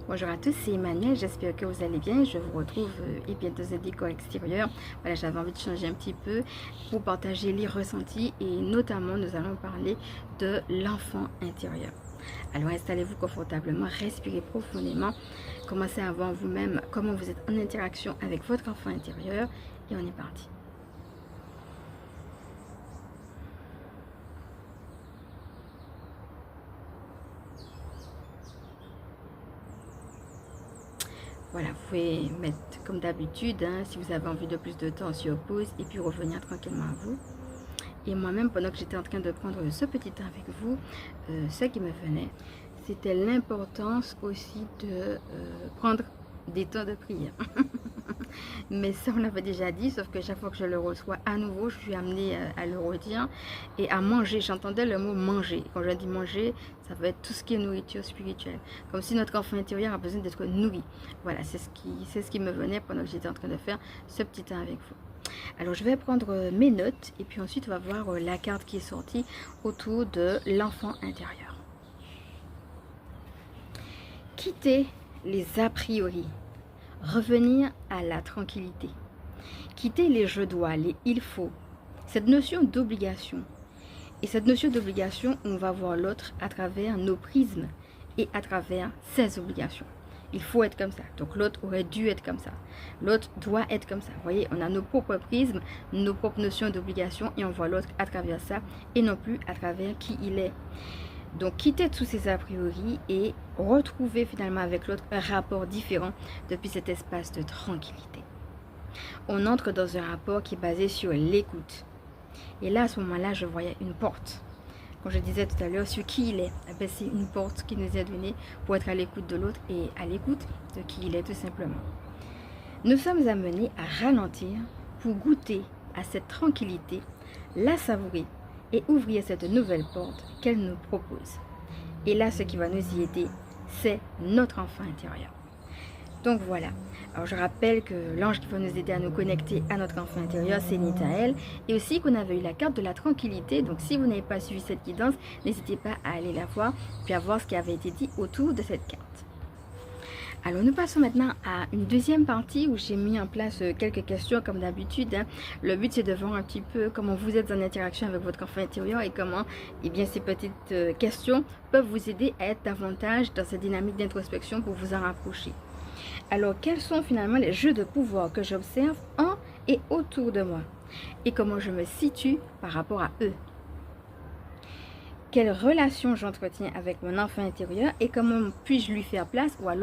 Bonjour à tous, c'est Emmanuel, j'espère que vous allez bien. Je vous retrouve et bien dans ce décor extérieur. Voilà, j'avais envie de changer un petit peu pour partager les ressentis et notamment nous allons parler de l'enfant intérieur. Alors installez-vous confortablement, respirez profondément, commencez à voir vous-même comment vous êtes en interaction avec votre enfant intérieur et on est parti. Voilà, vous pouvez mettre comme d'habitude, hein, si vous avez envie de plus de temps sur pause et puis revenir tranquillement à vous. Et moi-même, pendant que j'étais en train de prendre ce petit temps avec vous, ce qui me venait, c'était l'importance aussi de prendre des temps de prière. Mais ça, on l'avait déjà dit, sauf que chaque fois que je le reçois à nouveau, je suis amenée à le redire et à manger. J'entendais le mot manger. Quand je dis manger, ça veut être tout ce qui est nourriture spirituelle. Comme si notre enfant intérieur a besoin d'être nourri. Voilà, c'est ce qui me venait pendant que j'étais en train de faire ce petit temps avec vous. Alors, je vais prendre mes notes et puis ensuite, on va voir la carte qui est sortie autour de l'enfant intérieur. Quitter les a priori. Revenir à la tranquillité. Quitter les je dois, les il faut. Cette notion d'obligation. Et cette notion d'obligation, on va voir l'autre à travers nos prismes et à travers ses obligations. Il faut être comme ça. Donc l'autre aurait dû être comme ça. L'autre doit être comme ça. Vous voyez, on a nos propres prismes, nos propres notions d'obligation et on voit l'autre à travers ça et non plus à travers qui il est. Donc quitter tous ces a priori et retrouver finalement avec l'autre un rapport différent depuis cet espace de tranquillité. On entre dans un rapport qui est basé sur l'écoute. Et là, à ce moment-là, je voyais une porte. Comme je disais tout à l'heure, sur qui il est, c'est une porte qui nous est donnée pour être à l'écoute de l'autre et à l'écoute de qui il est tout simplement. Nous sommes amenés à ralentir pour goûter à cette tranquillité, la savourer et ouvrir cette nouvelle porte qu'elle nous propose. Et là, ce qui va nous y aider, c'est notre enfant intérieur. Donc voilà. Alors je rappelle que l'ange qui va nous aider à nous connecter à notre enfant intérieur, c'est Nitaël. Et aussi qu'on avait eu la carte de la tranquillité. Donc si vous n'avez pas suivi cette guidance, n'hésitez pas à aller la voir, puis à voir ce qui avait été dit autour de cette carte. Alors nous passons maintenant à une deuxième partie où j'ai mis en place quelques questions comme d'habitude. Hein. Le but c'est de voir un petit peu comment vous êtes en interaction avec votre enfant intérieur et comment ces petites questions peuvent vous aider à être davantage dans cette dynamique d'introspection pour vous en rapprocher. Alors quels sont finalement les jeux de pouvoir que j'observe en et autour de moi et comment je me situe par rapport à eux? Quelle relation j'entretiens avec mon enfant intérieur et comment puis-je lui faire place ou alors